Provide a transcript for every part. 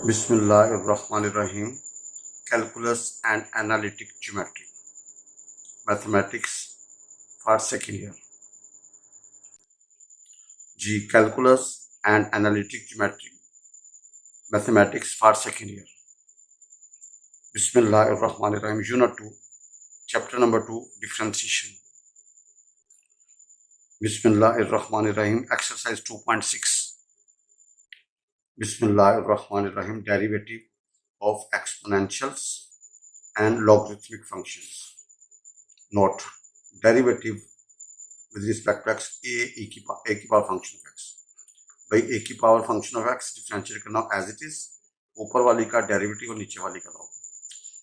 Bismillahirrahmanirrahim. Calculus and Analytic Geometry. Mathematics for second year. G. Calculus and Analytic Geometry. Mathematics for second year. Bismillahirrahmanirrahim. Unit 2. Chapter number 2. Differentiation. Bismillahirrahmanirrahim. Exercise 2.6. Bismillahirrahmanirrahim. Derivative of exponentials and logarithmic functions. Note: derivative with respect to x a की power function of x. भाई a की power function of x differentiate करना as it is, ऊपर वाली का derivative और नीचे वाली का लॉग.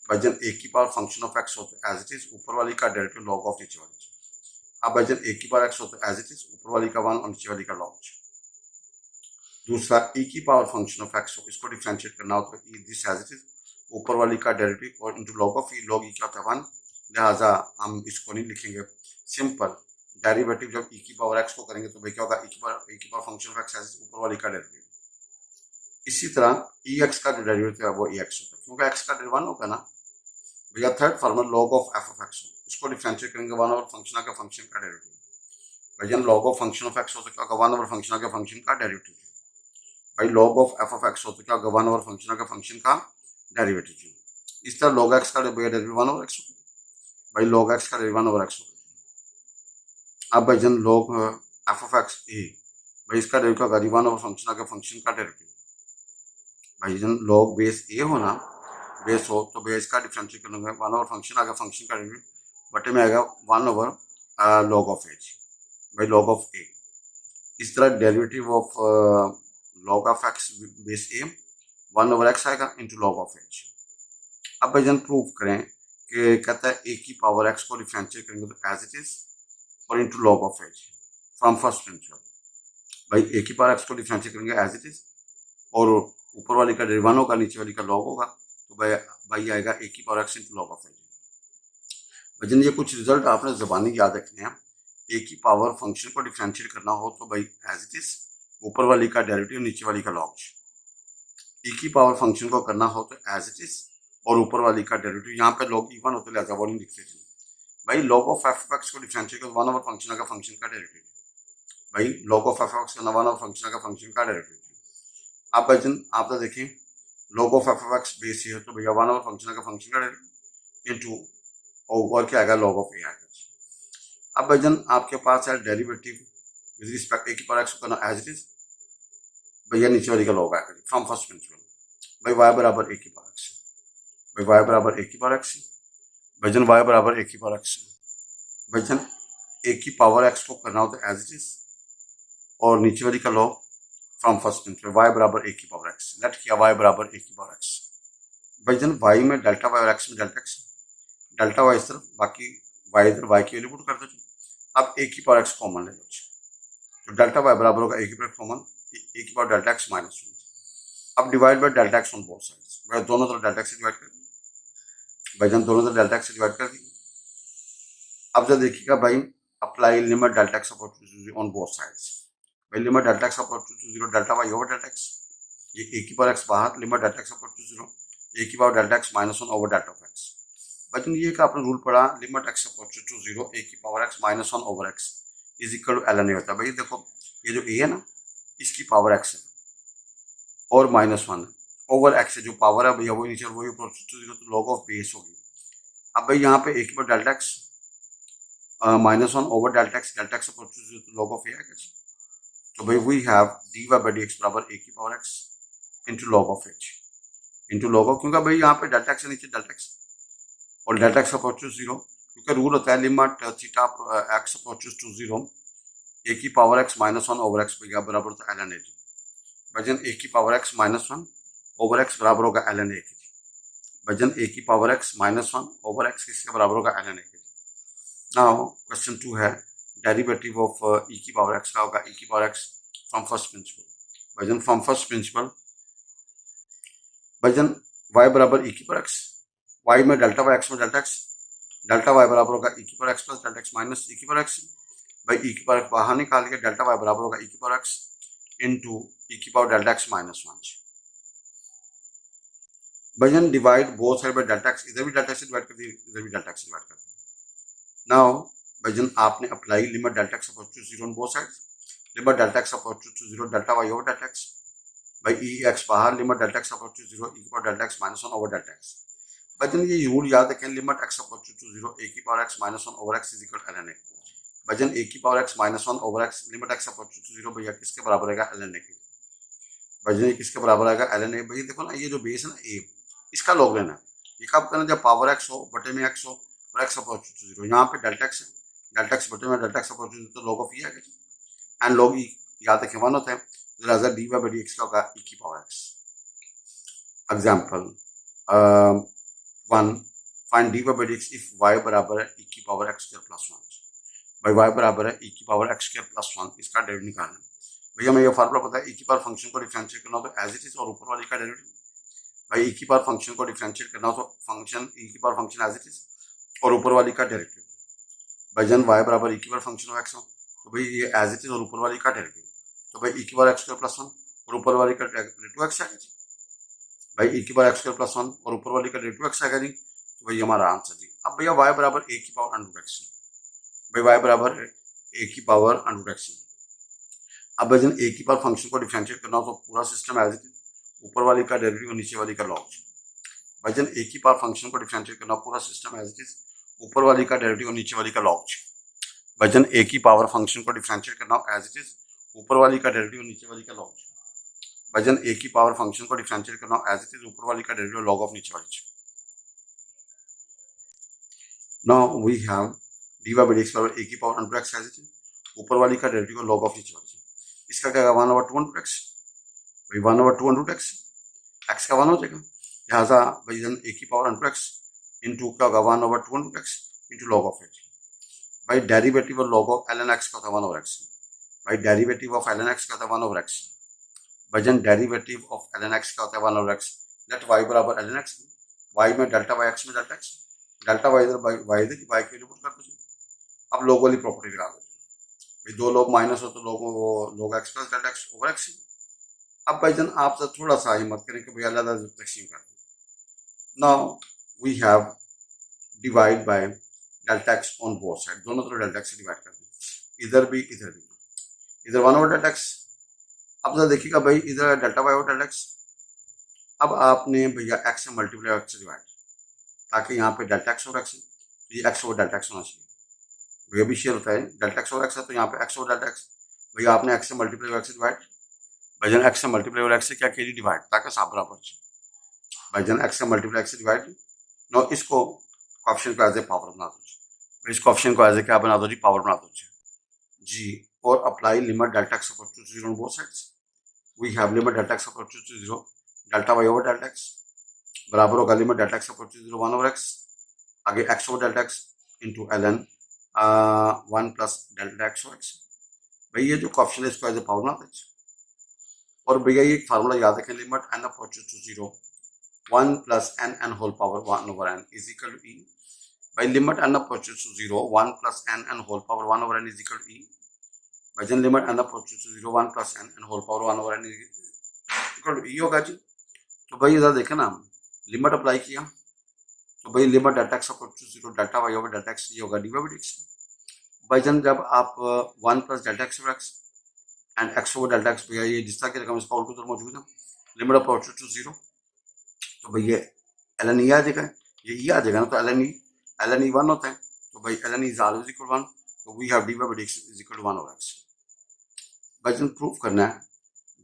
भाई जब a की पावर फंक्शन ऑफ x होता है एज इट इज, ऊपर वाली का डेरिवेटिव लॉग ऑफ नीचे वाली. अब भाई जब a की पावर x होता है एज इट इज, ऊपर वाली का 1 और नीचे वाली का लॉग. दूसरा e की पावर फंक्शन ऑफ x हो, इसको डिफरेंशिएट करना होता है दिस एज इट इज, ऊपर वाली का डेरिवेटिव और into log of e. Log e क्या होता है 1, लिहाजा हम इसको नहीं लिखेंगे. सिंपल डेरिवेटिव जब e की पावर x को करेंगे तो भाई क्या होगा, e की power function of x as ऊपर वाली का डेरिवेटिव. इसी तरह ex का जो डेरिवेटिव है वो ex होता है, क्योंकि x का डेरिवेटिव 1 होगा ना भैया. Third formula log of f of x हो, इसको डिफरेंशिएट करेंगे 1 ओवर फंक्शन का फंक्शन का डेरिवेटिव. भाई log of function of x हो तो क्या होगा 1 ओवर फंक्शन का फंक्शन का डेरिवेटिव. भाई log of f of x हो तो क्या होगा 1 ओवर फंक्शन का फंक्शन का डेरिवेटिव. इस तरह log x का डेरिवेटिव 1 ओवर x होगा. भाई log x का डेरिवेटिव 1 ओवर x होगा. अब भाई जन log f of x a, भाई इसका डेरिवेटिव होगा 1 ओवर फंक्शन का फंक्शन का डेरिवेटिव. भाई जन log बेस a हो ना, बेस हो तो बेस का डिफरेंशिएट करेंगे 1 ओवर फंक्शन आएगा फंक्शन का डेरिवेटिव, बटे में आएगा 1 ओवर log ऑफ h. भाई log ऑफ a. इस तरह derivative of log of x base a 1 over x आएगा इंटू log ऑफ h. अब भाई जन प्रूव करें कि कहता है a की पावर x को डिफरेंशिएट करेंगे तो एज इट इज और into log of h from first principle. भाई a की पावर x को डिफरेंशिएट करेंगे एज इट इज और ऊपर वाली का डेरिवेटिव 1 होगा, नीचे वाली का log होगा, तो भाई आएगा a की power x into log of h. भाई ये कुछ रिजल्ट आपने ज़बानी याद रखने हैं. a की पावर फंक्शन को डिफरेंशिएट करना हो तो भाई एज इट इज, ऊपर वाली का डेरिवेटिव नीचे वाली का log. e की पावर फंक्शन को करना हो तो एज इट इज और ऊपर वाली का डेरिवेटिव, यहाँ पे log e1 होते लिहाजा वो नहीं लिखते थे. भाई log of f of x को डिफरेंशिएट कर 1 ओवर फंक्शन का फंक्शन का डेरिवेटिव. भाई log of f of x का 1 ओवर फंक्शन का फंक्शन का डेरिवेटिव. अब भाई आप तो देखें log of f of x base है तो भैया 1 ओवर फंक्शन का फंक्शन का डेरिवेटिव इंटू और क्या आएगा log ऑफ a आएगा. अब भाई आपके पास है डेरिवेटिव विद रिस्पेक्ट a की पावर x को करना एज इट इज, भैया नीचे वाली का log आएगा फ्रॉम फर्स्ट प्रिंसिपल. भाई y बराबर a की पावर x, भाई y बराबर a की पावर x, भाईजन y बराबर a की पावर x. भाईजन a की पावर x को करना होता है एज इट इज और नीचे वाली का log from first principle. y बराबर a की पावर x. लेट किया y बराबर a की पावर x. भाईजन y में डेल्टा y और x में डेल्टा x, डेल्टा y इस तरफ, बाकी y इधर, y की वैल्यू पुट कर दो. अब a की पावर x कॉमन ले लो, तो डेल्टा y बराबर होगा a की पावर कॉमन a की पावर डेल्टा x माइनस 1. अब divide by delta x on both sides. भाई दोनों तरफ डेल्टा x से डिवाइड कर दी. भाईजान दोनों तरफ डेल्टा x से डिवाइड कर दी. अब जब देखिएगा भाई apply limit delta x upon to on both sides. भाई limit delta x upon to 0 delta y over delta x, ये a की पावर x बाहर, limit delta x upon to 0 a की power delta x minus 1 over delta of x. भाईजान ये का आपने rule पढ़ा, limit x upon to 0 a की power x minus 1 over x is equal to ln a होता है. भाई देखो ये जो a है ना, इसकी पावर x है और माइनस 1 ओवर x है, जो पावर है भैया वही नीचे और वही ऊपर टू 0, तो log ऑफ बेस होगी. अब भाई यहाँ पे a की power delta x minus 1 over delta x upon to 0, तो log ऑफ a आएगा. तो भाई we have dy by dx बराबर a की power x into log of h into log of, क्योंकि भाई यहाँ पे डेल्टा x है नीचे डेल्टा x और डेल्टा x अपॉन टू 0, क्योंकि रूल होता है limit theta x upon to 0 a की power x minus 1 over x भैया बराबर होता है ln a. भाईजन a की power x minus 1 over x बराबर होगा ln a. भाईजन a की power x minus 1 over x किसके बराबर होगा ln a. नाउ क्वेश्चन 2 है डेरिवेटिव ऑफ e की पावर x का होगा e की power x from first principle. Bhaijaan from first principle, Bhaijaan y बराबर e की पावर x, y में डेल्टा y x में डेल्टा x, डेल्टा y बराबर होगा e की power x plus delta x minus e की पावर x. भाई e की पावर x बाहर निकाल के डेल्टा y बराबर होगा e की पावर x इंटू e की पावर डेल्टा x माइनस 1. भाईजान divide both side by delta x, इधर भी डेल्टा एक्स डिवाइड कर दिए, इधर भी डेल्टा एक्स डिवाइड कर दिए। नाउ भाईजान आपने apply limit delta x oppose to 0 on both sides, limit delta x oppose to 0 delta y over delta x, भाई ई एक्स बाहर, limit delta x oppose to 0 e की power delta x minus 1 over delta x. भाईजान ये rule याद रखें, limit x oppose to 0 a की power x minus 1 over x is equal to ln a। भाईजान a की power x minus 1 over x limit x oppose to 0 भैया किसके बराबर आएगा, ln a के। भाईजान ये किसके बराबर आएगा, ln a। भैया देखो ना, ये जो बेस है ना a, इसका लॉग लेना है। ये कब करना, जब पावर एक्स हो, बटे में एक्स हो और एक्स अपोज टू 0, यहाँ पे डेल्टा एक्स है, डेल्टा एक्स बटे में डेल्टा एक्स अपोज टू 0, तो लॉग ऑफ ई आएगा। एंड लॉग ई याद रखें 1 होता है, तो डी बाई डी एक्स का होगा ई की power x. Example 1, find d by d x if y बराबर है ई की पावर एक्स स्क्वायर प्लस 1। भाई वाई बराबर है ई की पावर एक्स स्क्वायर प्लस 1, इसका डेरिवेटिव निकालना है। भैया मैं ये फार्मूला पता है, ई की पावर फंक्शन को डिफरेंशिएट करना हो तो एज इट इज और ऊपर वाली का डेरिवेटिव। भाई ई की पावर फंक्शन को डिफरेंशिएट करना हो तो फंक्शन ई की power function as it is और ऊपर वाली का डेरिवेटिव। भाईजान वाई बराबर ई की पावर फंक्शन ऑफ एक्स हो, तो भाई ये एज इट इज और ऊपर वाली का डेरिवेटिव, तो भाई ई की पावर एक्स स्क्वायर प्लस 1 और ऊपर वाली का डेरिवेटिव एक्स आएगा जी। भाई ई की पावर एक्स स्क्वायर प्लस 1 और ऊपर वाली का डेरिवेटिव एक्स आएगा जी, तो भाई हमारा आंसर जी। अब भैया वाई बराबर ए की पावर अंडर एक्स, भाई वाई बराबर ए की पावर अंडर एक्स। अब भाईजान ए की पावर फंक्शन को डिफरेंशिएट करना हो तो पूरा सिस्टम एज इट इज, ऊपर वाली का डेरिवेटिव और नीचे वाली का लॉग। भाईजान ए की पावर फंक्शन को डिफरेंशिएट करना पूरा सिस्टम एज इट इज, ऊपर वाली का डेरिवेटिव और नीचे वाली का लॉग। भाईजान ए की पावर फंक्शन को डिफरेंशिएट करना एज इट इज, ऊपर वाली का डेरिवेटिव और नीचे वाली का लॉग। भाईजान ए की पावर फंक्शन को डिफरेंशिएट करना एज इट इज, ऊपर वाली का डेरिवेटिव लॉग ऑफ नीचे वाली। Now we have d by d x बराबर ए की power under x as it is, ऊपर वाली का डेरिवेटिव लॉग ऑफ नीचे वाली। इसका क्या होगा 1/2 अंडर एक्स, भाई 1/2 अंडर एक्स, एक्स का 1 हो जाएगा, लिहाजा भाईजान ए की पावर अंडर एक्स इंटू क्या होगा 1/2 under x into log of H. भाई डेरिवेटिव और लॉग ऑफ ln x का था 1 ओवर एक्स, भाई डेरिवेटिव ऑफ ln x का था 1 ओवर एक्स। भाईजान डेरिवेटिव ऑफ ln x का होता है 1 ओवर एक्स, लेट y बराबर ln x, y में डेल्टा y, x में डेल्टा x, डेल्टा y इधर y इधर, y की वैल्यू पुट कर दो। अब लोग वाली प्रॉपर्टी लगा दो, भाई दो लोग माइनस हो तो लोग x plus delta x over x। अब भाईजान आप सर थोड़ा सा हिम्मत करें कि भैया अलग तकसीम कर दो। Now we have divide by delta x on both side, दोनों तरफ डेल्टा एक्स डिवाइड कर दें, इधर भी इधर भी, इधर 1 ओवर डेल्टा एक्स। अब जरा देखिएगा भाई इधर delta y over delta x, अब आपने भैया एक्स से मल्टीप्लाई एक्स से डिवाइड, ताकि यहाँ पे डेल्टा एक्स ओवर एक्स है तो ये एक्स ओवर डेल्टा एक्स होना चाहिए। भैया भी शेयर होता है, डेल्टा एक्स ओवर एक्स है तो यहाँ पे एक्स ओवर डेल्टा एक्स, भैया आपने एक्स से मल्टीप्लाई एक्स से डिवाइड, भाईजान एक्स से मल्टीप्लाई और एक्स से क्या कीजिए डिवाइड, ताकि साफ बराबर चाहिए। भाईजान एक्स से मल्टीप्लाई एक्स से डिवाइड, नो इसको ऑप्शन को एज ए पावर बना दो, इसको ऑप्शन को एज ए क्या बना दो जी, पावर बना दो जी। और apply limit delta x oppose to 0 on both sides, we have limit delta x oppose to 0 delta y over delta x बराबर होगा limit delta x oppose to 0 1 over x, आगे x over delta x into ln 1 plus delta x over x. भाई ये जो option है इसको as a power बना दो। और भैया ये फार्मूला याद रखें, limit n approach to 0 1 plus n whole power 1 over n is equal to e। भाई limit n approach to 0 1 plus n whole power 1 over n is equal to e। भाईजान limit n approach to 0 1 plus n whole power 1 over n is equal to e होगा जी। तो भाई इधर देखें ना, limit apply किया तो भाई limit delta x oppose to 0 delta y over delta x, ये होगा डी बाई डी एक्स। भाईजान जब आप 1 plus delta x over x and x over delta x, भैया ये जिस तरह की रकम इसका उल्टू उधर मौजूद है, लिमिट अप्रोच टू 0, तो भैया ln e आ जाएगा, ये e आ जाएगा ना, तो ln e 1 होता है, तो भाई ln e is always equal 1, तो we have d by d x is equal to 1 over x. भाईजान प्रूफ करना है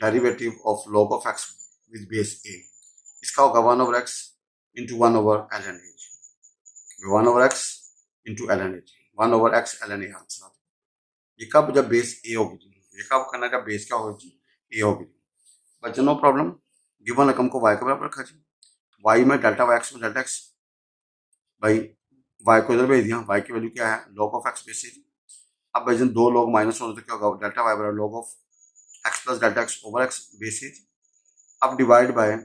derivative of log of x with base a, इसका होगा 1 over x into 1 over ln e, 1 over x into ln e, 1 over x ln e answer. ये कब, जब base a होगी, ये कब करना, जब बेस क्या होगी, a होगी। बच्चों नो प्रॉब्लम, गिवन रकम को y के बराबर रखा जी, y में डेल्टा वाई एक्स में डेल्टा एक्स, भाई y को इधर भेज दिया, y की वैल्यू क्या है log of x base a। अब भाई जन दो लोग माइनस होने तो क्या होगा, डेल्टा वाई बराबर log of x plus delta x over x base a। अब डिवाइड बाय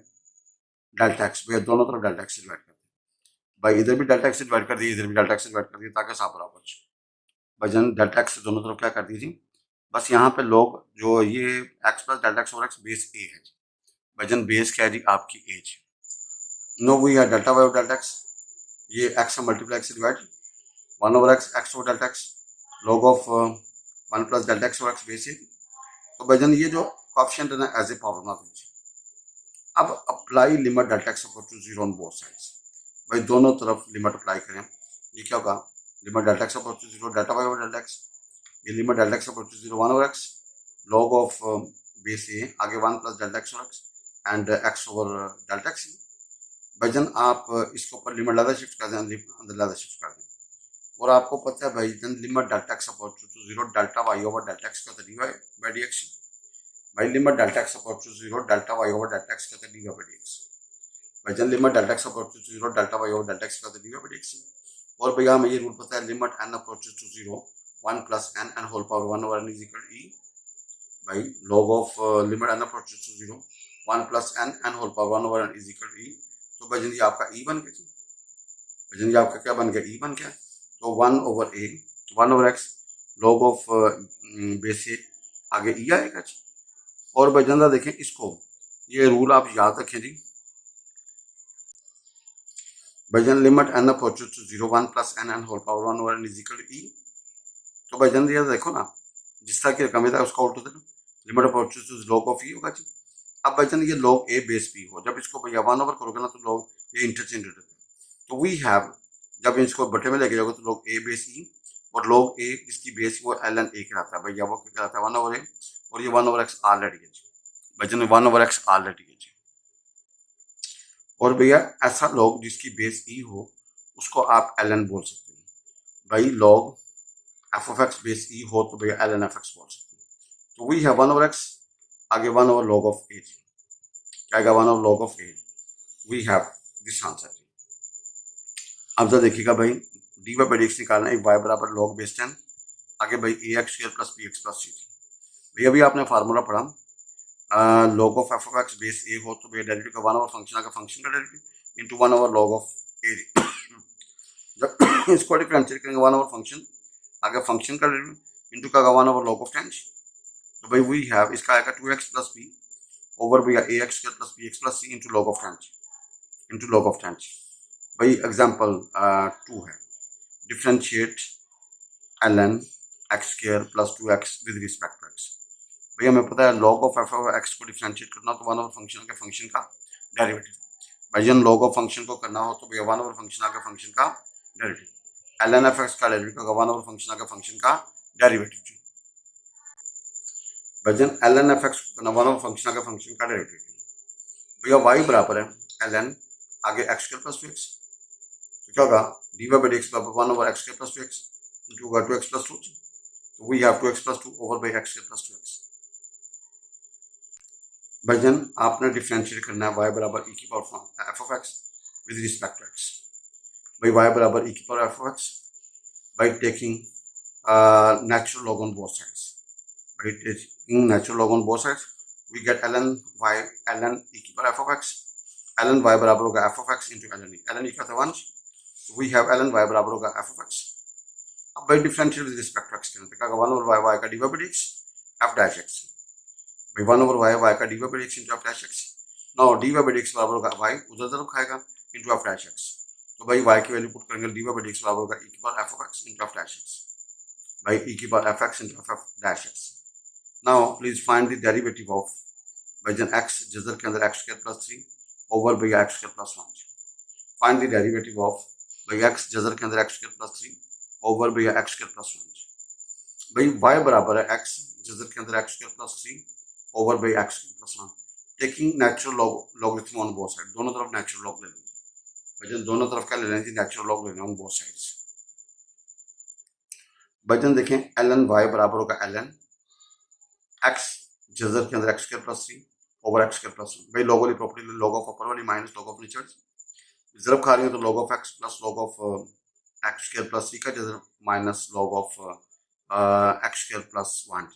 डेल्टा एक्स, भैया दोनों तरफ डेल्टा एक्स डिवाइड कर दिया, भाई इधर भी डेल्टा एक्स डिवाइड कर दिए, इधर भी डेल्टा एक्स डिवाइड कर दिया, ताकि साफ बराबर। भाई जन डेल्टा एक्स दोनों तरफ क्या कर दीजिए, बस यहाँ पे लोग जो ये x plus delta x over x base a है, वजन बेस क्या है जी आपकी एज। नो वी है delta y of delta x, ये एक्स से multiply x divide 1 over x, x over delta x, log of 1 plus delta x over x base है। तो भाईजान ये जो कोएफिशिएंट है ना एज ए पावर ना दीजिए। अब apply limit delta x oppose to 0 on both sides. भाई दोनों तरफ लिमिट अप्लाई करें। ये क्या होगा, limit delta x oppose to 0 delta y over delta x, ये limit delta x oppose to 0 1 over x, log of base a आगे 1 plus delta x over x and x over delta x. भाईजान आप इसके ऊपर limit ज़्यादा shift कर दें, अंदर ज़्यादा शिफ्ट कर दें। और आपको पता है भाईजान limit delta x oppose to 0 delta y over delta x का d y by d x. भाई limit delta x oppose to 0 delta y over delta x का d y by d x. भाईजान limit delta x oppose to 0 delta y over delta x का d y by d x. और भैया हमें ये rule पता है, limit n approach to 0 1 plus n n whole power 1 over n is equal e. भाई log of limit n approach to 0 1 plus n n whole power 1 over n is equal e. तो भाईजान ये आपका ई बन गया। भाईजान ये आपका क्या बन गया, ई बन गया। तो 1 over a 1 over x log of base a आगे ई आएगा जी। और भाईजान देखें इसको, ये रूल आप याद रखें जी। भाईजान limit n approaches to 0 1 plus n n whole power 1 over n is equal to e. तो भाईजान ये देखो ना, जिस तरह की रकम है उसका उल्टा देना, limit approaches to log of e होगा जी। अब भाईजान ये लॉग ए बेस बी हो, जब इसको भैया 1 ओवर करोगे ना तो लॉग ये इंटरचेंज हो जाता है। तो वी हैव, जब इसको बटे में लेके जाओगे तो लॉग ए बेस ई, और लॉग ए जिसकी बेस वो एल एन ए कहलाता है भैया, वो क्या कहलाता है 1 ओवर ए, और ये 1 ओवर एक्स ऑलरेडी है जी। भाईजान 1 ओवर एक्स ऑलरेडी है जी। और भैया ऐसा लॉग जिसकी बेस ई हो उसको आप एल एन बोल सकते हैं। भाई log f of x base e हो तो भैया एल एन एफ एक्स बोल सकते हैं। तो वी है 1 ओवर एक्स आगे 1 ओवर लॉग ऑफ ए, क्या आएगा 1 over log of a. We have this answer. अब जरा देखिएगा भाई, d y by d x निकालना है, वाई बराबर लॉग बेस 10 आगे भाई a x square plus b x plus c. भैया अभी आपने फार्मूला पढ़ा, log of f of x base a हो तो भैया डेरिवेटिव का 1 ओवर फंक्शन आगे फंक्शन का derivative into 1 over log of a. जब इसको डिफरेंशिएट करेंगे 1 ओवर फंक्शन आगे फंक्शन का डेरिवेटिव इंटू का 1 ओवर लॉग ऑफ टेंस। तो भाई वी हैव इसका आएगा 2x प्लस बी ओवर भैया a x square plus b x plus c into log of tens into log of tens. भाई example 2 है, differentiate l N x square plus 2x with respect to x. भैया हमें पता है log of f of x को differentiate करना तो 1 over function के फंक्शन का डेरिवेटिव। भाई जन लॉग ऑफ फंक्शन को करना हो तो भैया 1 ओवर फंक्शन आगे फंक्शन का derivative, l n f x का डेरिवेटिव का 1 ओवर फंक्शन आगे फंक्शन का डेरिवेटिव। भाई जन एल एन एफ एक्स को करना 1 ओवर फंक्शन आगे फंक्शन का डेरिवेटिव। भैया वाई बराबर है एल एन आगे एक्स स्क्वायर प्लस 2x, तो क्या होगा d y by d x बराबर 1 over x square plus 2x into होगा 2x प्लस 2। तो we have 2x plus 2 over by x square plus 2x। भाईजान आपने डिफरेंशिएट करना है y बराबर e की power f of x with respect to x. भाई y बराबर e की power f of x by taking natural log on both sides. By taking natural log on both sides we get ln y ln e की power f of x. ln y बराबर होगा f of x into ln e का था 1, तो we have ln y बराबर होगा f of x. अब भाई differentiate with respect to x करते हैं 1 ओवर y का d y by d x f dash x. भाई 1 ओवर y का d y by d x into f dash x. Now d y by d x बराबर होगा y उधर तरफ खाएगा इंटू एफ डैश एक्स। तो भाई y की वैल्यू पुट करेंगे, d y by d x बराबर होगा e की power f of x into f dash x. भाई e की power f x into f dash x. Now please find the derivative of भाई जन x जजर के अंदर एक्स स्क्वायर प्लस 3 ओवर भाई x square plus 1। Find the derivative of भाई x जजर के अंदर एक्स स्क्वायर प्लस 3 ओवर भैया एक्स स्क्वायर प्लस 1। भाई y बराबर है x जजर के अंदर x square plus 3 over by x plus 1 taking natural logarithm on both side. दोनों तरफ नेचुरल लॉग ले लेंगे भाईजान, दोनों तरफ क्या ले लेंगे नेचुरल लॉग लेने ऑन बोथ साइड्स। भाईजान देखें ln y बराबर होगा ln x जजर के अंदर x square plus 3 over x square plus 1। भाई लॉग वाली प्रॉपर्टी लॉग ऑफ अपर वाली माइनस लॉग ऑफ नीचे जरब खा रही है तो log of x plus log of x square plus 3 का Jhajjar minus log of x square plus 1।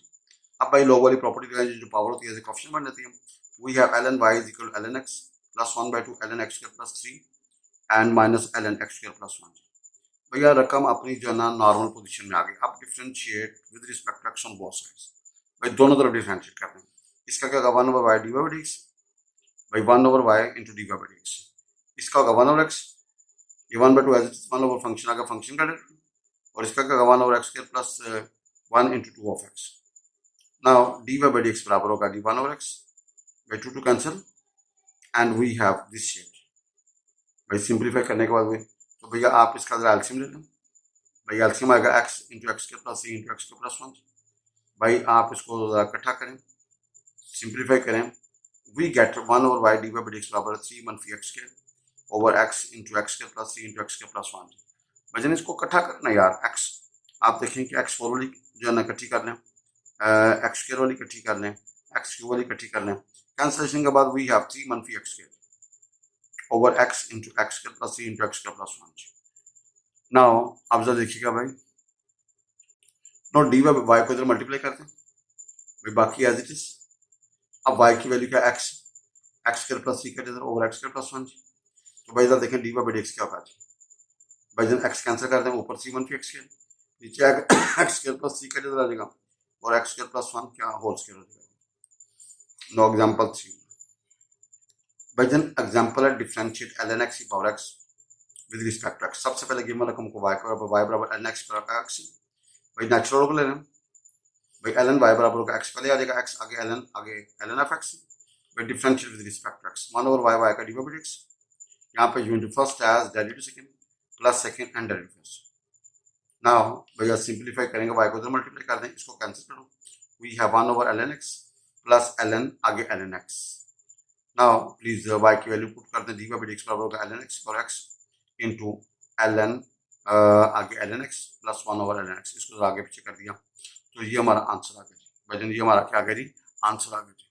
अब भाई लॉग वाली प्रॉपर्टी जो पावर होती है कोएफिशिएंट बन जाती है। We have ln y is equal ln x plus 1/2 ln x square plus 3 and minus ln x square plus 1। भैया रकम अपनी जो है ना नॉर्मल पोजीशन में आ गई। अब differentiate with respect to x on both sides. भाई दोनों तरफ डिफरेंशिएट करते हैं। इसका क्या होगा 1 over y d y by d x भाई 1 over y into d y by d x. इसका होगा 1/x, ये 1/2 as it is 1 over function आगे फंक्शन का डेरिवेटिव, और इसका क्या होगा 1/x² प्लस 1 × 2 नाउ dy/dx बराबर होगा d 1/x by 2 cancel and we have this shape. भाई सिंप्लीफाई करने के बाद हुए तो भैया आप इसका जरा एल्सियम ले लें। भाई एल्सियम आएगा x × x² plus c × x² plus 1। भाई आप इसको इकट्ठा करें, सिंप्लीफाई करें, वी गेट 1/y dy/dx बराबर 3 over x × x² plus c × x² plus 1। वजन इसको इकट्ठा करना यार, x आप देखें कि x फोर वाली जो है ना इकट्ठी कर लें, x² वाली इकट्ठी कर लें, x³ वाली इकट्ठी कर लें, कैंसिलेशन के बाद we have 3 over x × x² plus c × x² plus 1। Now अब जरा देखिएगा भाई, नो dy/y को इधर मल्टीप्लाई करते हैं भाई, बाकी एज इट इज। अब y की वैल्यू क्या, x² प्लस c इधर ओवर x² प्लस 1। तो भाई इधर देखें dy/dx क्या होगा भाई, जन x कैंसिल कर दें, ऊपर c1 नीचे आएगा x² प्लस c इधर आ जाएगा और x² प्लस 1 क्या होल स्क्वायर हो जाएगा। नो एग्जांपल 3 भाई, जन एग्जांपल है डिफरेंशिएट ln x की power x with respect to x। सबसे पहले गिवन रकम को y बराबर ln x पर x, भाई नेचुरल को ले लें भाई, ln y बराबर होगा x पहले आ जाएगा, x आगे ln of x, भाई differentiate with respect to x 1/y का dy/dx। यहाँ पे unit first as derivative second plus second and derivative first. Now भैया सिंप्लीफाई करेंगे, y को इधर मल्टीप्लाई कर दें, इसको कैंसिल करो, we have 1/ln x plus ln आगे ln x। Now please y की वैल्यू पुट कर दें, dy/dx बराबर होगा ln x और x इंटू ln आगे ln x plus 1/ln x। इसको आगे पीछे कर दिया तो ये हमारा आंसर आ गया भजन, ये हमारा क्या आ गया जी, आंसर आ गया जी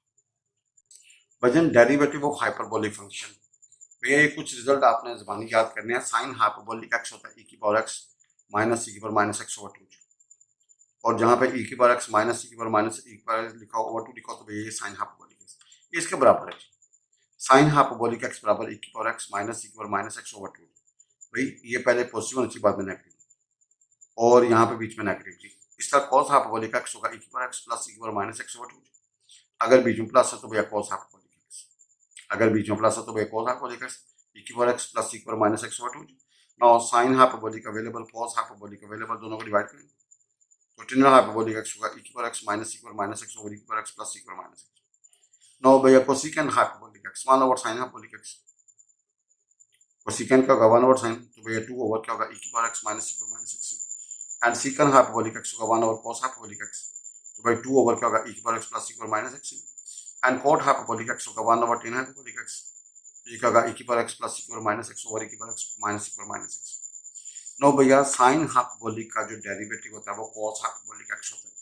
भजन, डेरिवेटिव ऑफ हाइपरबोलिक फंक्शन। भैया ये कुछ रिजल्ट आपने ज़बानी याद करने हैं। साइन हाइपरबोलिक x होता है e की पावर x माइनस e की पावर माइनस x ओवर 2, और जहाँ पे e की पावर x माइनस e की पावर माइनस e की पावर लिखा ओवर 2 लिखा हो तो भैया ये साइन हाइपरबोलिक है, ये इसके बराबर है। साइन हाइपरबोलिक x बराबर e की पावर x माइनस e की पावर माइनस x ओवर 2। भाई ये पहले पॉजिटिव होनी चाहिए, बाद में नेगेटिव, और यहाँ पे बीच में नेगेटिव जी। इसका कॉस हाइपरबोलिक x होगा e की पावर x प्लस e की पावर माइनस x ओवर 2। अगर बीच में प्लस है तो भैया कॉस हाइपरबोलिक x, अगर बीच में प्लस है तो भैया कॉस हाइपरबोलिक x e की पावर x प्लस e की power minus x over 2। Now sine hyperbolic available, cos hyperbolic available, दोनों को डिवाइड करें तो टेनर हाइपरबोलिक x होगा e की पावर x माइनस e की power minus x over e की पावर x प्लस e की पावर माइनस x। नाउ भैया cosecant hyperbolic x 1 over sign hyperbolic x, cosecant का होगा 1 ओवर साइन, तो भैया 2 ओवर क्या होगा e की पावर x माइनस e की power minus x, and second hyperbolic x होगा 1 ओवर cos हाइपरबोलिक x, तो भाई 2 ओवर क्या होगा e की पावर x प्लस e की power minus x, and cot hyperbolic x होगा 1 ओवर tan हाइपरबोलिक x, ये क्या होगा e की पावर x प्लस e की power minus x over e की पावर x माइनस e की पावर माइनस x। नो भैया साइन हाइपरबोलिक का जो डेरिवेटिव होता है वो cos हाइपरबोलिक x होता है।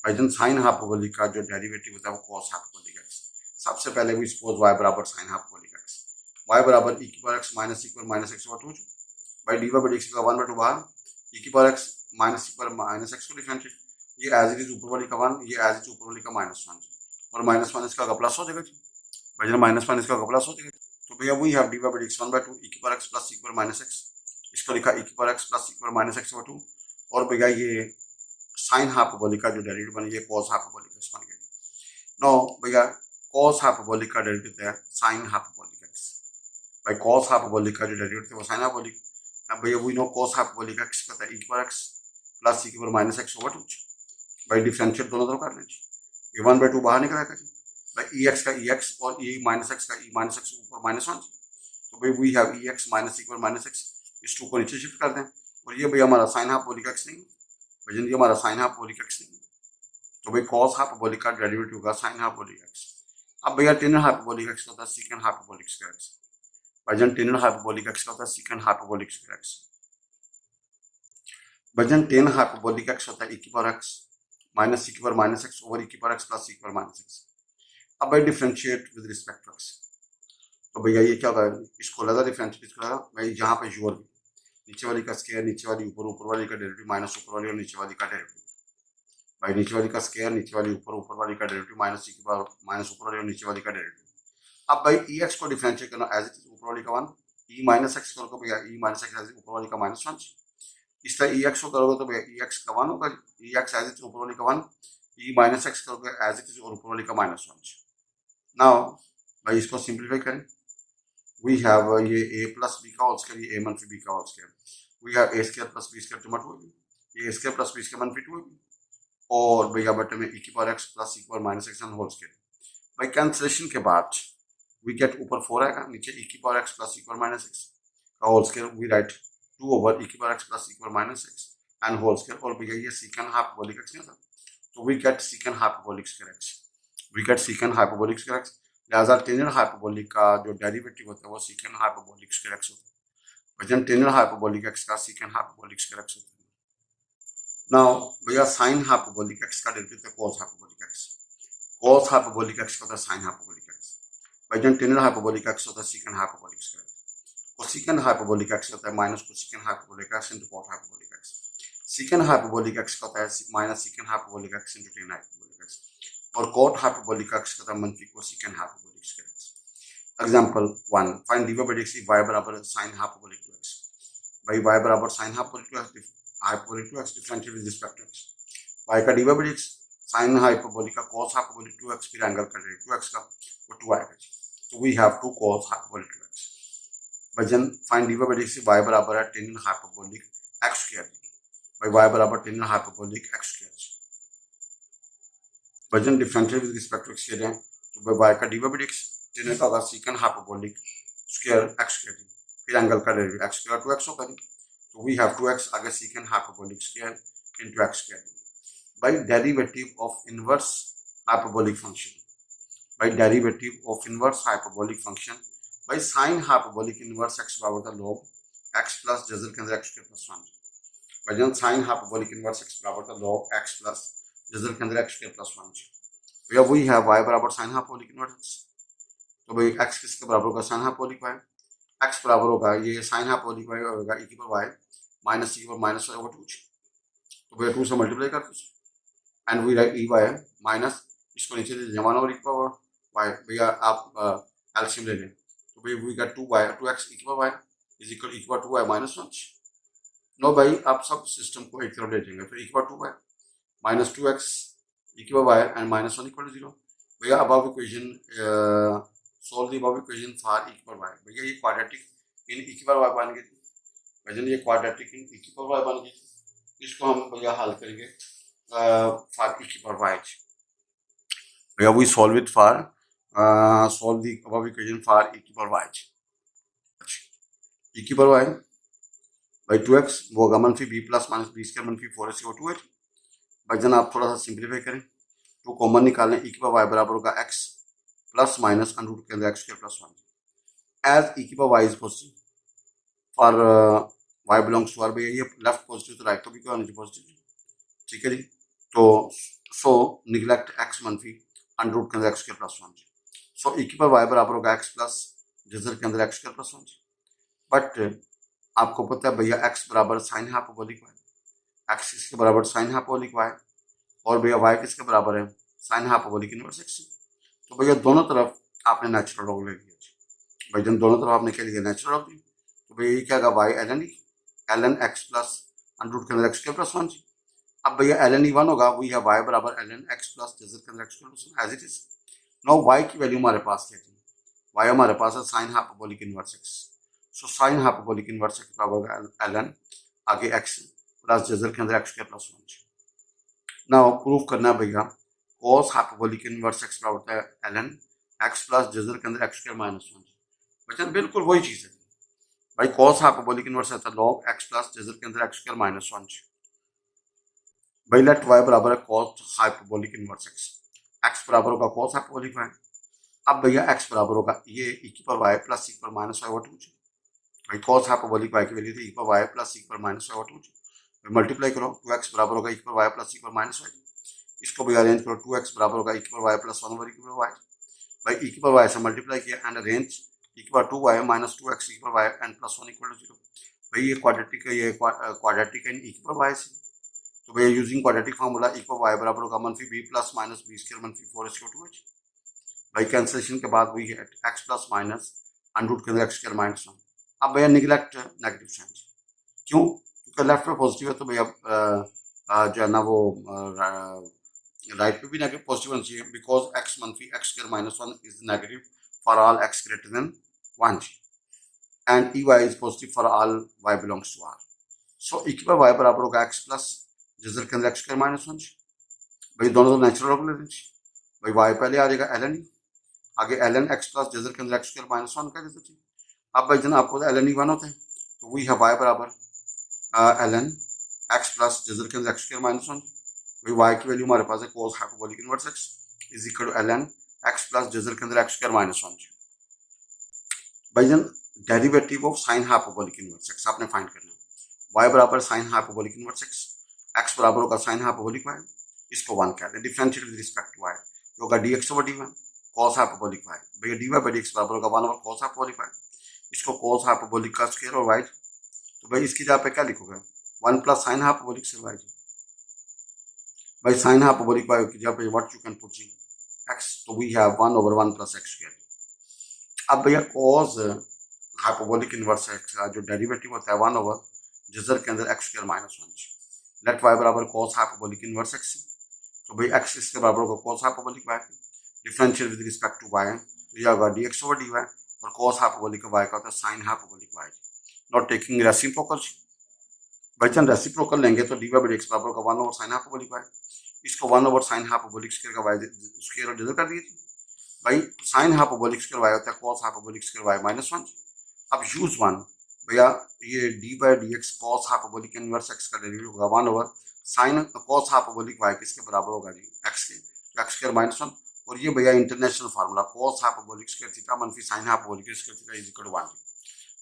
भाई जन साइन हाइपरबोलिक का जो डेरिवेटिव होता है वो cos हाइपरबोलिक x। सबसे पहले वी सपोज y बराबर साइन हाइपरबोलिक x, y बराबर e की पावर x माइनस e की पावर माइनस x ओवर 2, भाई dy/dx का 1/2 बाहर, e की पावर x माइनस e की पावर माइनस x को डिफरेंशिएट, ये एज इट इज ऊपर वाली का 1, ये एज इट इज ऊपर वाली का -1, और माइनस माइनस का प्लस हो जाएगा जी, भाई जन माइनस माइनस का प्लस हो जाएगा। तो भैया वी हैव dy/dx 1/2 e की पावर x प्लस e की पावर माइनस x, इसको लिखा e की पावर x प्लस e की पावर माइनस x ओवर 2, और भैया ये साइन हाइपरबोलिक का जो डेरिवेटिव बन, ये cos हाइपरबोलिक x बन गया। नो भैया cos हाइपरबोलिक का डेरिवेटिव है साइन हाइपरबोलिक x, भाई cos हाइपरबोलिक का जो डेरिवेटिव है वो साइन हाइपरबोलिक। अब भैया we know cos hyperbolic x का था e की पावर x प्लस e की पावर माइनस x ओवर 2, भाई डिफरेंशिएट दोनों तरफ कर लें, ये 1/2 बाहर निकल आएगा जी, भाई ex का ex और e माइनस x का e माइनस x ऊपर -1, तो भाई we have ex minus e की पावर माइनस x, इस 2 को नीचे शिफ्ट कर दें, और ये भैया हमारा साइन हाइपरबोलिक x नहीं, भाई ये हमारा साइन हाइपरबोलिक x नहीं, तो भाई cos हाइपरबोलिक का डेरिवेटिव होगा साइन हाइपरबोलिक x। अब भैया टेनर हाइपरबोलिक x होता है सेकंड हाइपरबोलिक स्क्वायर x, भाईजान टेनर हाइपरबोलिक x होता है सेकंड हाइपरबोलिक स्क्वायर x, भाईजान टेन हाइपरबोलिक x होता है e की पावर x माइनस e की power minus x over e की पावर x प्लस e की पावर माइनस x। अब भाई differentiate with respect to x, तो भैया ये क्या होगा, इसको लगा डिफरेंशिएट करा भाई, जहाँ पे यूर नीचे वाली का स्क्वायर नीचे वाली ऊपर, ऊपर वाली का डेरिवेटिव माइनस ऊपर वाली और नीचे वाली का डेरिवेटिव, भाई नीचे वाली का स्क्वायर नीचे वाली ऊपर, ऊपर वाली का डेरिवेटिव माइनस e की पावर माइनस ऊपर वाली और नीचे वाली का डेरिवेटिव। अब भाई ex को डिफरेंशिएट करना एज इट इज ऊपर वाली का 1, e माइनस x करोगे भैया e माइनस x एज ऊपर वाली का -1, इस तरह ex को करोगे तो भैया ex का 1 होगा, ex एज इट इज ऊपर वाली का 1, e माइनस x करोगे एज इट इज और ऊपर वाली का -1। नाउ भाई इसको सिंप्लीफाई करें, वी हैव ये ए प्लस बी का होल स्क्वायर, ये ए मनफी बी का whole square, we have a square plus b square two 2, ये a square plus b square मनफी 2 और भैया बटे में e की पावर x प्लस e की power minus x whole square. भाई कैंसिलेशन के बाद वी गेट ऊपर 4 आएगा, नीचे e की पावर x प्लस e की पावर माइनस एक्स का whole square, we write 2 over e की पावर x प्लस e की power minus x and whole square. और भैया ये secant हाइपरबोलिक x नहीं था, तो we get secant hyperbolic square x, we get secant hyperbolic square x। लिहाजा tangent hyperbolic का जो डेरिवेटिव होता है वो secant हाइपरबोलिक स्क्वायर x होता है। वजन टेंजेंट हाइपरबोलिक x का secant हाइपरबोलिक स्क्वायर x होता है। नाउ भैया साइन हाइपरबोलिक x का डेरिवेटिव है cos hyperbolic x, cos hyperbolic x होता है साइन हाइपरबोलिक x। वजन टेंजेंट हाइपरबोलिक x होता है secant hyperbolic square x, cosecant hyperbolic x होता है minus cosecant hyperbolic x into cot hyperbolic x। Second hyperbolic x होता है minus second hyperbolic x into tan hyperbolic x, और cot hyperbolic x होता है मनफी cosecant hyperbolic square x। Example 1, find dy by dx y बराबर sin hyperbolic 2x। भाई y बराबर sin hyperbolic 2x differential with respect to x, y का dy by dx sin hyperbolic का cos hyperbolic 2x फिर angle का derivative 2x का वो 2 आएगा जी। तो we have 2 cos hyperbolic 2x। वजन find dy by dx y बराबर है tan हाइपरबोलिक x स्क्वायर, भाई y बराबर tan हाइपरबोलिक x स्क्वायर। वजन differential with respect to x के लिए, तो भाई y का dy बाय dx tan का होगा secant hyperbolic square x square, फिर एंगल का डेरिवेटिव x स्क्वायर 2x होगा, तो वी हैव 2x आगे secant hyperbolic square into x square. By derivative of inverse hyperbolic function, by derivative of inverse hyperbolic function by sine hyperbolic inverse x बराबर था log x plus जजर के अंदर x square plus 1। वजन sign hyperbolic inverse x बराबर था log x plus जजर के अंदर x स्क्वायर प्लस 1। भैया वही है y बराबर साइन हाइपरबोलिक इनवर्स x, तो भाई x किसके बराबर होगा साइन हाइपरबोलिक y, x बराबर होगा ये साइन हाइपरबोलिक y होगा e की पावर y माइनस e की पावर माइनस y ओवर 2, तो भैया 2 से मल्टीप्लाई कर दो and we write e y minus इसको नीचे जमा ओवर e की पावर y, भैया आप एलसीएम ले लें, तो भाई वी गेट 2x e की power y is equal e की पावर 2y माइनस 1। नो भाई आप सब सिस्टम को एक तरफ ले जाएंगे, तो e की power 2y minus 2x e की power y and minus 1 equal to 0। भैया above equation solve the above equation for e की पावर y, भैया ये क्वाड्रेटिक इन e की पावर y बन गई, वजन ये क्वाड्रेटिक इन e की पावर y बन गई। इसको हम भैया हल करेंगे for e की पावर y। भैया we solve it for solve the above equation for e की पावर y। e की पावर y बाई 2x वो होगा मनफी b plus minus B square मनफी 4ac over 2h। वजन आप थोड़ा सा सिंप्लीफाई करें, 2 कॉमन निकालें, e की पावर y बराबर होगा x plus minus under root के अंदर x square plus 1 as e की power y is positive for y belongs to r। भैया ये लेफ्ट पॉजिटिव तो राइट तो भी क्यों नीचे पॉजिटिव, ठीक है जी। तो सो निगलेक्ट x मनफी अंडर रूट के अंदर x स्क्वायर प्लस 1, सो e की पावर y बराबर होगा x प्लस जजर के अंदर x स्क्वायर प्लस 1। बट आपको पता है भैया x बराबर साइन हाइपरबोलिक y, x किसके बराबर साइन हाइपरबोलिक y, और भैया y किसके बराबर है साइन हाइपरबोलिक इनवर्स x। तो भैया दोनों तरफ आपने नेचुरल लॉग ले लिया भाई, जब दोनों तरफ आपने क्या लिया नेचुरल लॉग, तो भैया ये क्या होगा y ln x plus under root के अंदर x स्क्वायर प्लस 1। अब भैया ln e 1 होगा, वही है y बराबर ln x प्लस जजर के अंदर x square plus 1 as it is. Now y की वैल्यू हमारे पास क्या थी, y हमारे पास है sine hyperbolic inverse x, so sine hyperbolic inverse x बराबर ln आगे x प्लस जजर के अंदर x square plus 1। Now prove करना है भैया cos हाइपरबोलिक इनवर्स x बराबर है ln x प्लस जजर के अंदर x स्क्वायर माइनस 1। बच्चन बिल्कुल वही चीज है भाई, cos हाइपरबोलिक इनवर्स है log x प्लस जजर के अंदर x स्क्वायर माइनस 1। भाई लेट y बराबर है cos हाइपरबोलिक इनवर्स x बराबर होगा cos हाइपरबोलिक y। अब भैया x बराबर होगा ये e की पावर y प्लस e की पावर माइनस y ओवर 2। भाई cos हाइपरबोलिक y की वैल्यू थी e की पावर y प्लस e की power minus y over 2। Multiply करो 2x बराबर होगा e की पावर y प्लस e की पावर माइनस y, इसको भैया अरेंज करो 2x बराबर होगा e की power y plus 1 over e की पावर y। भाई e की पावर y से मल्टीप्लाई किया एंड अरेंज e की power 2y minus 2x e की power y and plus 1 equal to 0। भाई ये क्वाड्रेटिक है, ये क्वाड्रेटिक है e की पावर y से, तो भैया यूजिंग क्वाड्रेटिक फार्मूला e की पावर y बराबर होगा मनफी b plus minus B square मनफी 4ac over 2h। भाई कैंसिलेशन के बाद वही है x plus minus under root के अंदर x स्क्वायर माइनस 1। अब भैया निगलेक्ट नेगेटिव साइन, क्यों, क्योंकि लेफ्ट में पॉजिटिव है, तो भैया जो है ना वो राइट पे भी नेगेटिव पॉजिटिव होना चाहिए, बिकॉज x मनफी x square minus 1 is negative for all x greater than 1। And e y is positive for all y belongs to R. So e की पावर वाई बराबर होगा एक्स प्लस जजर के अंदर x square minus one. भाई दोनों तो natural log ले लेंगे। भाई वाई पहले आ जाएगा एल एन ई, आगे एल एन एक्स प्लस जजर के अंदर एक्स स्क्वायर माइनस वन कर देते। अब भाई जन आपको एल एन ई वन होता है तो वही है वाई बराबर एल एन एक्स प्लस जजर के अंदर एक्स स्क्वायर माइनस वन। भाई वाई की वैल्यू हमारे पास है cos hyperbolic inverse x is equal to l N x plus जजर के अंदर एक्स स्क्वायर माइनस वन। भाई जन derivative of sine hyperbolic inverse x आपने फाइंड करना है। y बराबर sine hyperbolic inverse x, x बराबर होगा साइन हाइपरबोलिक y, इसको वन कहते हैं। Differentiate with respect to y होगा dx over dy cos hyperbolic y। भैया dy बाई dx बराबर होगा 1 ओवर cos हाइपरबोलिक y, इसको cos हाइपरबोलिक का स्क्वायर और y। तो भाई इसकी जगह पे क्या लिखोगे 1 प्लस साइन हाइपरबोलिक से y। भाई साइन हाइपरबोलिक y की जगह पे what you can put x, तो we have 1 over 1 plus x square. अब भैया cos हाइपरबोलिक इनवर्स एक्स का जो डेरिवेटिव होता है 1 ओवर जजर के अंदर x square minus one. Let Y बराबर cos हाइपरबोलिक इनवर्स एक्स, तो भाई एक्स इसके बराबर होगा cos hyperbolic Y. Differential with respect to Y तो यह होगा dx ओवर dy और cos हाइपरबोलिक वाई का होता है sine hyperbolic Y. Not taking reciprocal, भाई जन रेसिप्रोकल लेंगे तो dy बाई dx बराबर होगा 1 ओवर साइन हाइपरबोलिक वाई, इसको 1 ओवर साइन हाइपरबोलिक स्क्वायर का वाई स्क्वायर और जजर कर दिए। भाई साइन हाइपरबोलिक स्क्वायर वाई होता है cos hyperbolic square y minus one. अब यूज वन, भैया ये d by d x cos hyperbolic inverse x का डेरिवेटिव होगा 1 over sine cos hyperbolic y किसके बराबर होगा जी एक्स के, एक्स स्क्वायर माइनस वन। और ये भैया international formula cos hyperbolic square theta मनफी sine hyperbolic square theta is equal to 1।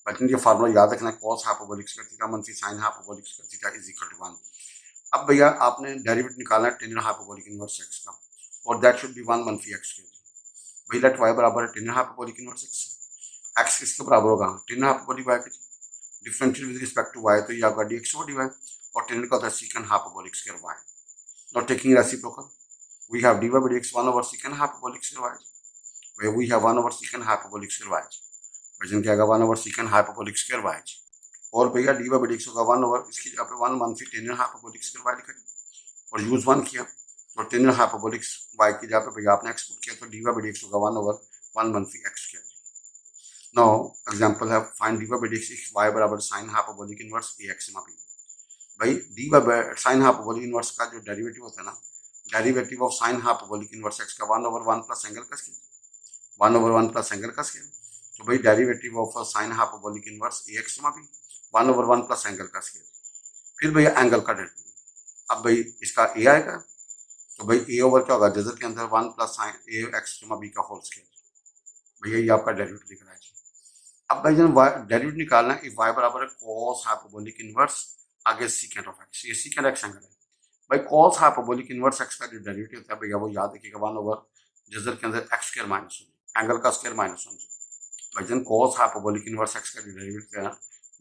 लेकिन ये फार्मूला याद रखना है कॉस हाइपरबोलिक स्क्वायर थीटा मनफी sine hyperbolic square theta is equal to 1। अब भैया आपने डेरिवेटिव निकालना है टेन हाइपरबोलिक इनवर्स एक्स का और दैट शुड बी 1 मनफी एक्स स्क्वायर। भाई लेट वाई बराबर है tan hyperbolic inverse X, X किसके बराबर होगा टेन हाइपरबोलिक वाई के। Differential with respect to Y तो ये आपका dx ओवर dy और टेन का होता है second hyperbolic square Y. Not taking reciprocal we have dy by dx 1 over second hyperbolic square Y, where we have 1 over secant hyperbolic square y। वजन क्या होगा 1 over secant hyperbolic square y। और भैया D by dx होगा 1 over इसकी जगह पे 1 मनफी टेन हाइपरबोलिक स्क्वायर y लिखा और यूज 1 किया तो टेन हाइपरबोलिक y की जगह पे भैया आपने एक्सपोर्ट किया तो डी बाई dx होगा 1 ओवर 1 मनफी x स्क्वायर। नाउ एग्जांपल है find d by dx y बराबर साइन हाइपरबोलिक इनवर्स ax में भी। भाई D by sine hyperbolic inverse का जो डेरिवेटिव होता है ना, derivative of sine hyperbolic inverse x का 1 ओवर 1 प्लस एंगल का स्क्वायर, 1 ओवर 1 प्लस एंगल का स्क्वायर। तो भाई derivative of sine hyperbolic inverse ax में भी 1 ओवर 1 प्लस एंगल का स्क्वायर। फिर भैया एंगल का डेरिवेटिव, अब भाई इसका a आएगा तो भाई a ओवर क्या होगा जजर के अंदर 1 प्लस साइन a एक्स b का होल स्क्वायर। भैया ये आपका डेरिवेटिव निकला है। अब भाई जब डेरिवेटिव निकालना है y बराबर है cos हाइपरबोलिक इनवर्स आगे सीकेंट ऑफ x, ये सीकेंट x एंगल है। भाई cos हाइपरबोलिक इनवर्स x का जो डेरिवेटिव होता है भैया वो याद रखिएगा 1 ओवर जजर के अंदर x स्क्वायर माइनस 1 एंगल का स्क्वायर माइनस 1। भाई जन cos हाइपरबोलिक इनवर्स x का जो डेरिवेटिव है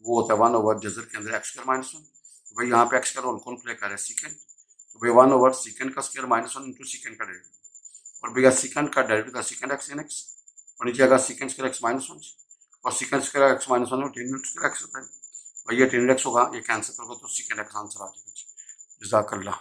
वो होता है 1 ओवर जजर के अंदर x स्क्वायर माइनस 1। तो भाई यहाँ पे x का रोल कौन प्ले कर रहा है सीकेंट, तो भाई 1 ओवर सीकेंट का स्क्वायर माइनस 1 इंटू सीकेंट का डेरिवेटिव। और भैया सीकेंट का डेरिवेटिव था सीकेंट x इन x और नीचे आएगा सीकेंट स्क्वायर x माइनस 1 और सीकेंट स्क्वायर x माइनस 1 में टेन स्क्वायर x होता है। भाई ये टेन x होगा, ये कैंसिल करोगे तो सीकेंट x आंसर आ जाएगा। जज़ाकल्लाह।